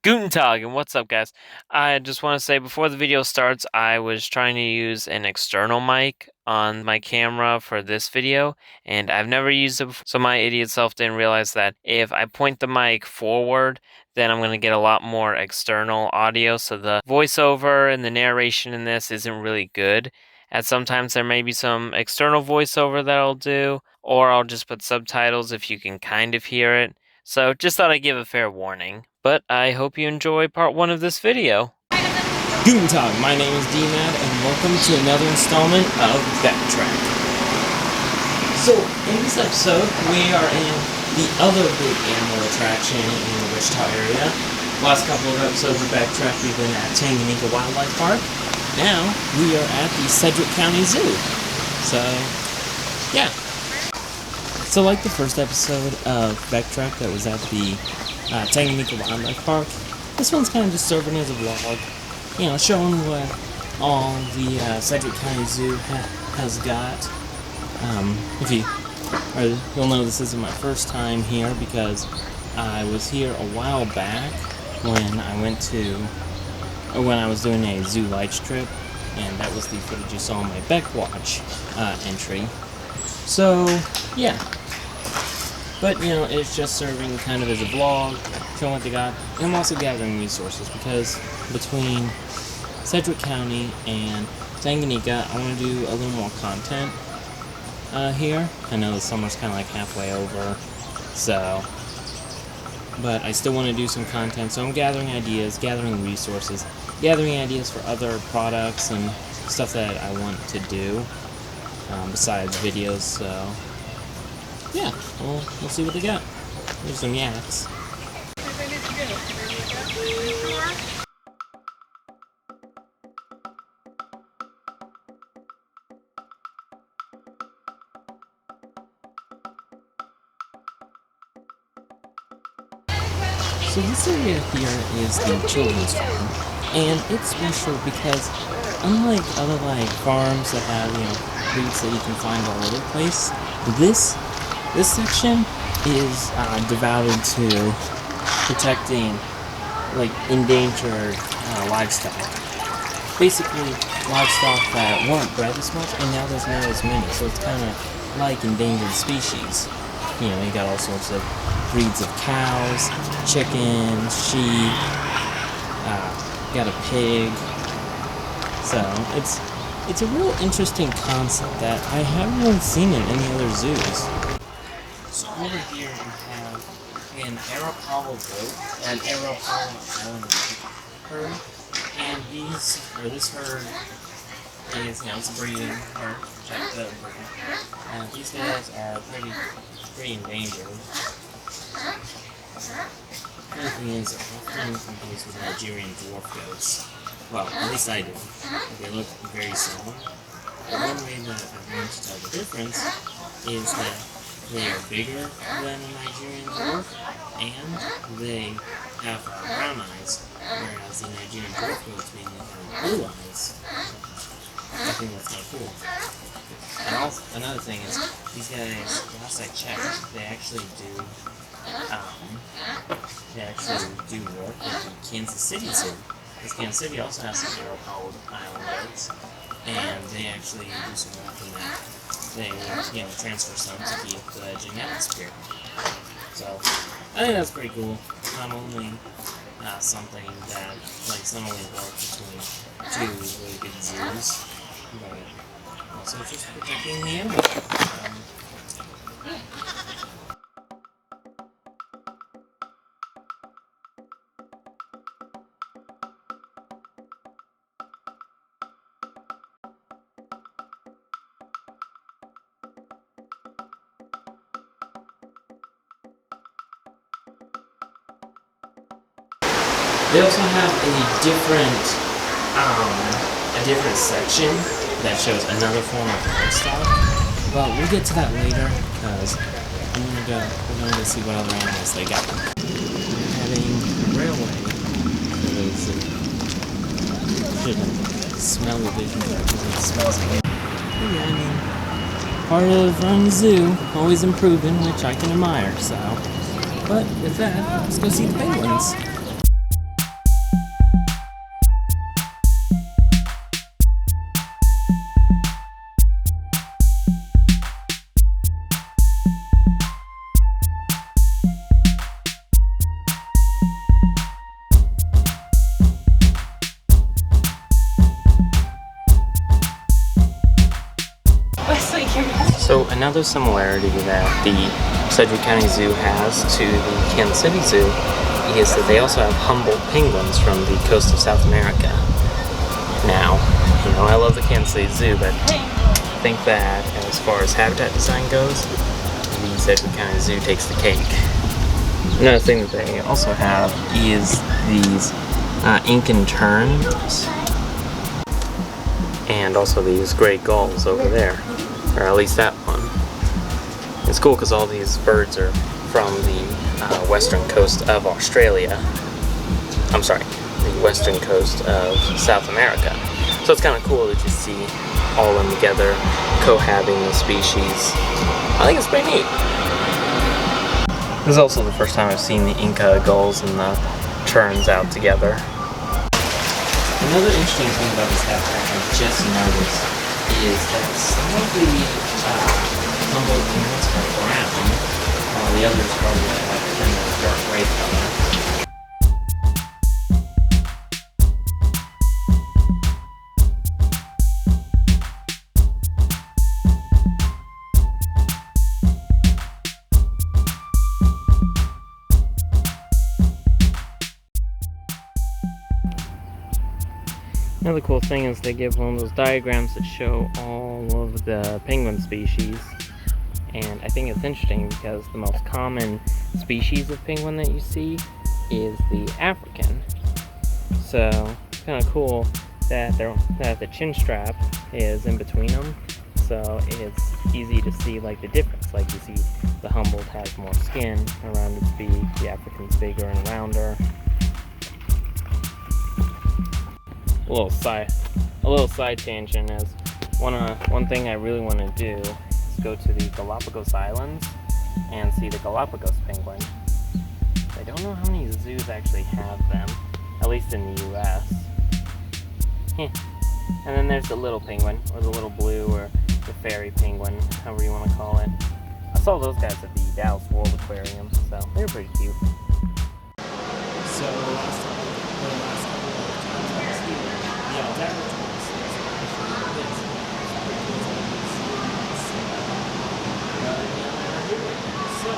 Guten Tag, and what's up, guys? I just want to say before the video starts, I was trying to use an external mic on my camera for this video, and I've never used it before, so my idiot self didn't realize that if I point the mic forward, then I'm going to get a lot more external audio, so the voiceover and the narration in this isn't really good. And sometimes there may be some external voiceover that I'll do, or I'll just put subtitles if you can kind of hear it. So just thought I'd give a fair warning, but I hope you enjoy part 1 of this video. Guten Tag, my name is D-Mad, and welcome to another installment of Backtrack. So, in this episode, we are in the other big animal attraction in the Wichita area. Last couple of episodes of Backtrack, we've been at Tanganyika Wildlife Park. Now, we are at the Sedgwick County Zoo. So, yeah. So like the first episode of Backtrack that was at the Tanganyika Wildlife Park, this one's kind of just serving as a vlog, you know, showing what all the Sedgwick County Zoo has got. You'll know this isn't my first time here because I was here a while back when I was doing a zoo lights trip, and that was the footage you saw on my Beckwatch entry. So, yeah. But, you know, it's just serving kind of as a vlog, showing what they got. And I'm also gathering resources because between Sedgwick County and Tanganyika, I want to do a little more content here. I know the summer's kind of like halfway over, so... But I still want to do some content, so I'm gathering ideas, gathering resources, gathering ideas for other products and stuff that I want to do besides videos, so... Yeah, we'll see what they got. There's some yaks. So this area here is the children's farm, and it's special because unlike other farms that have, you know, breeds that you can find all over the place, this section is devoted to protecting, endangered livestock. Basically, livestock that weren't bred as much, and now there's not as many, so it's kind of like endangered species. You know, you got all sorts of breeds of cows, chickens, sheep, you got a pig. So, it's a real interesting concept that I haven't really seen in any other zoos. So over here we have an Arapala goat, an Arapala island herd, and this herd is, you know, it's a breeding herd, these guys are pretty endangered. Another thing is, often confused with Nigerian dwarf goats. Well, at least I do. They look very similar. But one way that I've learned to tell the difference is that they are bigger than a Nigerian dwarf, and they have brown eyes, whereas the Nigerian dwarf goats mainly have blue eyes. I think that's kind of cool. And also, another thing is, these guys, last I checked, they actually do work at the Kansas City Zoo. Because Kansas City also has some Arapala island goats, and they actually do some work in that. They, you know, transfer some to keep the genetics pure. So, I think that's pretty cool. Not only something that, it's not only work between two really good zoos, but also just protecting the animal. They also have a different section that shows another form of livestock, but we'll get to that later because we're gonna go see what other animals they got. We're having a railway for those who shouldn't smell the vision because it smells like. Yeah, I mean, part of running the zoo, always improving, which I can admire. So, but with that, let's go see the penguins. another similarity that the Sedgwick County Zoo has to the Kansas City Zoo is that they also have Humboldt penguins from the coast of South America. Now, you know, I love the Kansas City Zoo, but I think that as far as habitat design goes, the Sedgwick County Zoo takes the cake. Another thing that they also have is these Incan terns, and also these gray gulls over there, or at least that one. It's cool because all these birds are from the western coast of Australia. I'm sorry, the western coast of South America. So it's kind of cool to just see all of them together, cohabiting the species. I think it's pretty neat. This is also the first time I've seen the Inca gulls and the terns out together. Another interesting thing about this habitat I just noticed is that some of the Humboldt penguins are brown, while the others are in a dark gray color. Another cool thing is they give one of those diagrams that show all of the penguin species, and I think it's interesting because the most common species of penguin that you see is the African. So it's kind of cool that the chin strap is in between them, so it's easy to see like the difference. Like you see the Humboldt has more skin around its beak, the African's bigger and rounder. A little side tangent is one thing I really want to do is go to the Galapagos Islands and see the Galapagos penguin. I don't know how many zoos actually have them, at least in the US. And then there's the little penguin, or the little blue, or the fairy penguin, however you want to call it. I saw those guys at the Dallas World Aquarium, so they're pretty cute. So last couple of times I was here, the Galapagos is actually this. So,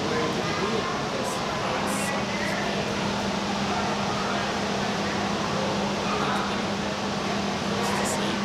where did we be this hot summer's day? To sleep.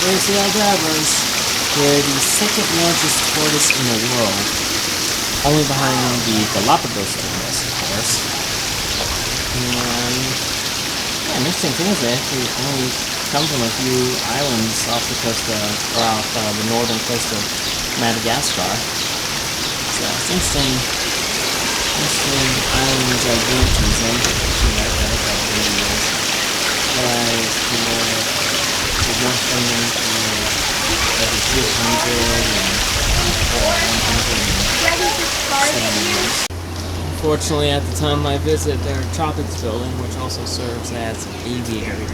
There's the Algravas. They're the second largest tortoise in the world, only behind the Galapagos tortoise, of course. And yeah, an interesting thing is they actually only come from a few islands off the coast of, or off the northern coast of Madagascar. So it's interesting. some island gigantism. See that guy, that videos. The one thing that is 200 and 170 years. Unfortunately, at the time of my visit, their tropics building, which also serves as an aviary,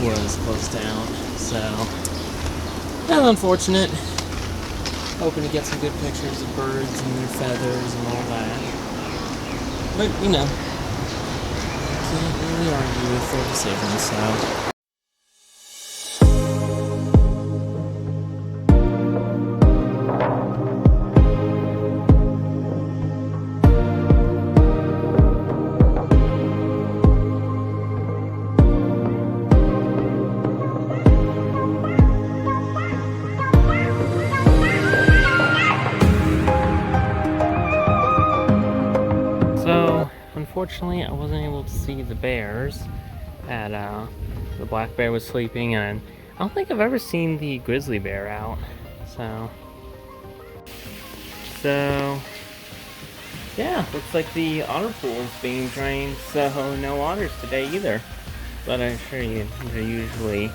was closed down. So, that's unfortunate. Hoping to get some good pictures of birds and their feathers and all that. But, you know, can't really argue with their decision, so. Unfortunately, I wasn't able to see the bears. The black bear was sleeping, and I don't think I've ever seen the grizzly bear out. So yeah, looks like the otter pool is being drained, so no otters today either. But I assure you, they're usually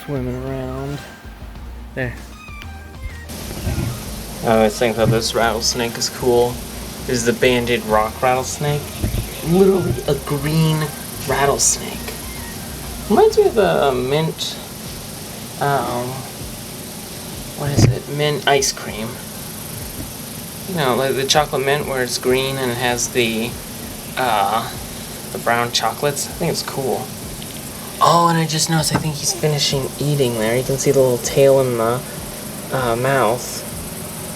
swimming around there. I always think that this rattlesnake is cool. This is the banded rock rattlesnake. Literally a green rattlesnake. Reminds me of the mint, what is it? Mint ice cream. You know, like the chocolate mint where it's green and it has the brown chocolates. I think it's cool. Oh, and I just noticed, I think he's finishing eating there. You can see the little tail in the mouth.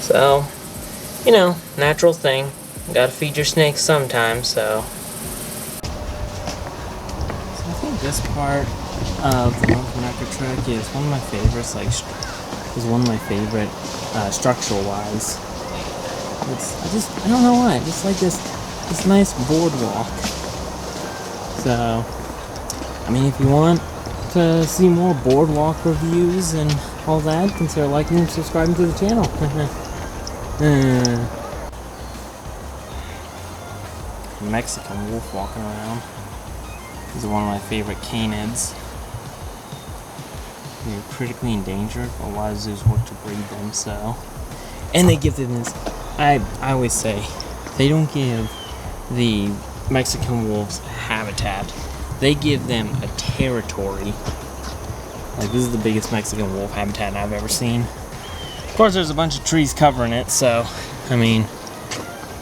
So, you know, natural thing. Gotta feed your snakes sometimes, so. I think this part of the North America trek is one of my favorites, structural wise. I don't know why, I just like this nice boardwalk. So, I mean, if you want to see more boardwalk reviews and all that, consider liking and subscribing to the channel. Mexican wolf walking around. These are one of my favorite canids. They're critically endangered, but a lot of zoos work to breed them, so. And they give them this, I always say, they don't give the Mexican wolves a habitat. They give them a territory. Like, this is the biggest Mexican wolf habitat I've ever seen. Of course, there's a bunch of trees covering it, so, I mean,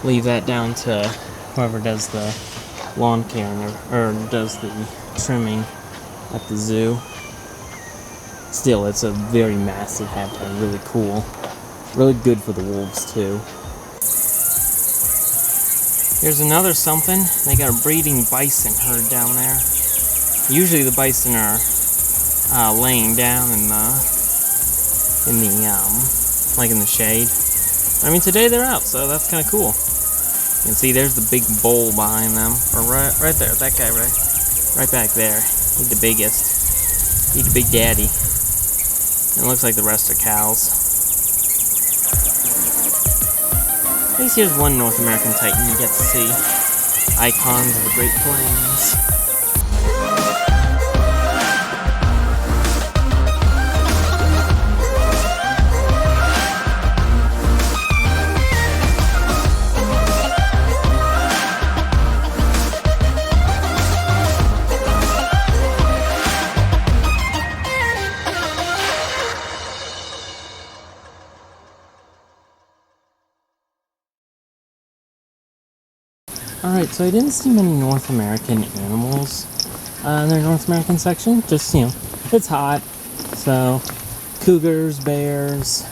leave that down to whoever does the lawn care or does the trimming at the zoo. Still, it's a very massive habitat, really cool. Really good for the wolves, too. Here's another something. They got a breeding bison herd down there. Usually the bison are laying down in the shade. I mean, today they're out, so that's kind of cool. You can see there's the big bull behind them, or right there, that guy right back there. He's the biggest. He's the big daddy. And it looks like the rest are cows. At least here's one North American Titan you get to see. Icons of the Great Plains. Alright, so I didn't see many North American animals in their North American section. Just, you know, it's hot, so cougars, bears,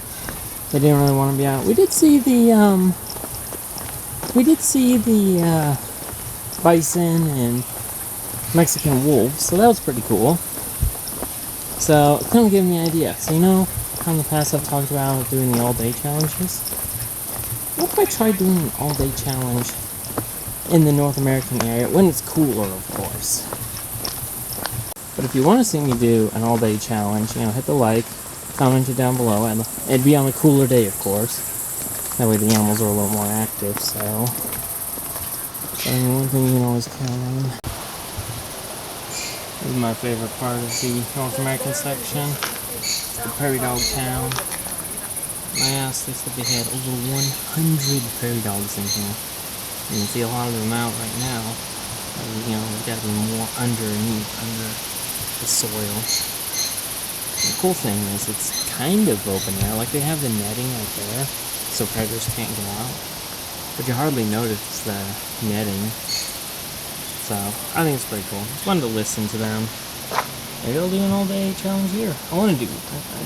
they didn't really want to be out. We did see the bison and Mexican wolves, so that was pretty cool. So, it kind of gave me an idea. So, you know, in the past I've talked about doing the all-day challenges. What if I tried doing an all-day challenge in the North American area, when it's cooler, of course. But if you want to see me do an all-day challenge, you know, hit the like, comment it down below, and it'd be on a cooler day, of course. That way the animals are a little more active, so. One thing you can always count on. This is my favorite part of the North American section, the prairie dog town. I asked, they said they had over 100 prairie dogs in here. You can see a lot of them out right now. There's got to be more underneath, under the soil. The cool thing is it's kind of open air, like they have the netting right there, so predators can't go out. But you hardly notice the netting. So, I think it's pretty cool. It's fun to listen to them. Maybe I'll do an all-day challenge here. I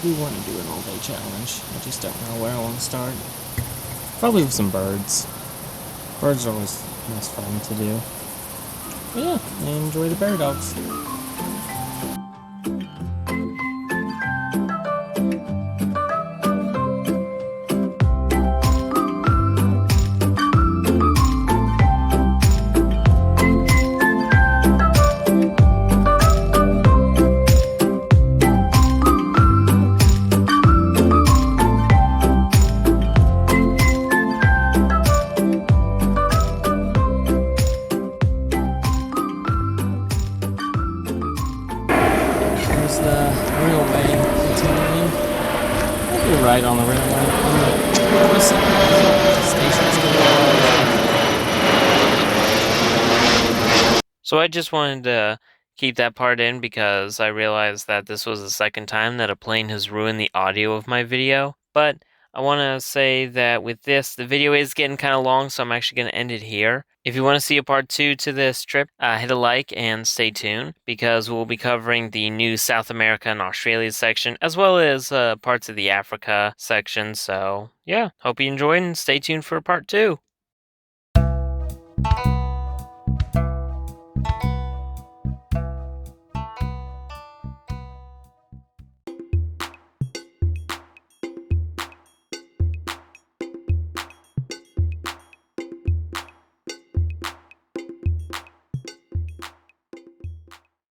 do want to do an all-day challenge. I just don't know where I want to start. Probably with some birds. Birds are always most fun to do. But yeah, enjoy the bear dogs. The railway continuing. We'll ride on the railway. So I just wanted to keep that part in because I realized that this was the second time that a plane has ruined the audio of my video. But I want to say that with this, the video is getting kind of long, so I'm actually going to end it here. If you want to see a part 2 to this trip, hit a like and stay tuned because we'll be covering the new South America and Australia section as well as parts of the Africa section. So yeah, hope you enjoyed and stay tuned for part 2.